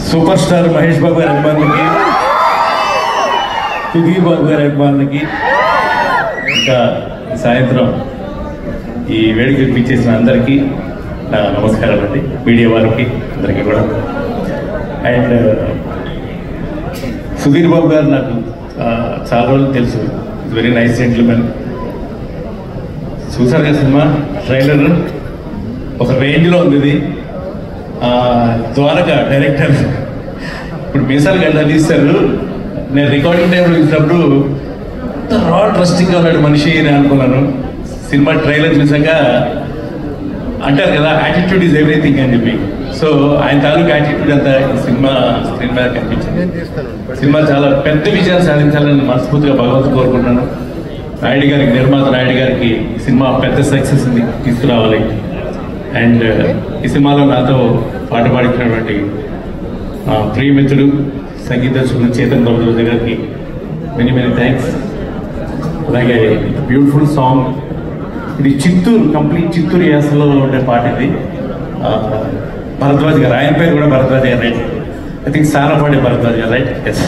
Super star Mahesh Babu గారి అభిమానులకి, సుధీర్ బాబు గారి అభిమానులకి, ఇంకా సాయంత్రం ఈ వేడుకలు పిచ్చేసిన అందరికీ నా నమస్కారం అండి. మీడియా వారికి అందరికీ కూడా. అండ్ సుధీర్ బాబు గారు నాకు చాలా రోజులు తెలుసు. It's very nice gentleman. చూసారు కదా సినిమా ట్రైలర్, ఒక రేంజ్లో ఉంది ఇది. ద్వారకా డైరెక్టర్ ఇప్పుడు మీసాలు గంట తీస్తారు. నేను రికార్డింగ్ టైంలో చూసినప్పుడు రా ట్రస్టింగ్గా ఉన్నాడు మనిషి అని అనుకున్నాను. సినిమా ట్రైలర్ చూసాక అంటారు కదా, యాటిట్యూడ్ ఈజ్ ఎవ్రీథింగ్ అని చెప్పి. సో ఆయన తాలూకు యాటిట్యూడ్ అంతా సినిమా స్క్రీన్ మీద కనిపించింది. సినిమా చాలా పెద్ద విజయాలు సాధించాలని మనస్ఫూర్తిగా భగవంతుడు కోరుకుంటున్నాను. నాయుడు గారికి, నిర్మాత నాయుడు గారికి సినిమా పెద్ద సక్సెస్ తీసుకురావాలి. అండ్ ఈ సినిమాలో నాతో పాట పాడించినటువంటి ప్రియమిత్రుడు సంగీత దర్శకుడు చేతన్ బాబు గారికి మెనీ మెనీ థ్యాంక్స్. అలాగే బ్యూటిఫుల్ సాంగ్ ఇది చిత్తూరు, కంప్లీట్ చిత్తూరు యాసలో ఉండే పాట ఇది. భరద్వాజ్ గారు, ఆయన పేరు కూడా భరద్వాజ్ గారు, రైట్? ఐ థింక్ సారా పాడే భరద్వాజ్ గారు, రైట్? ఎస్.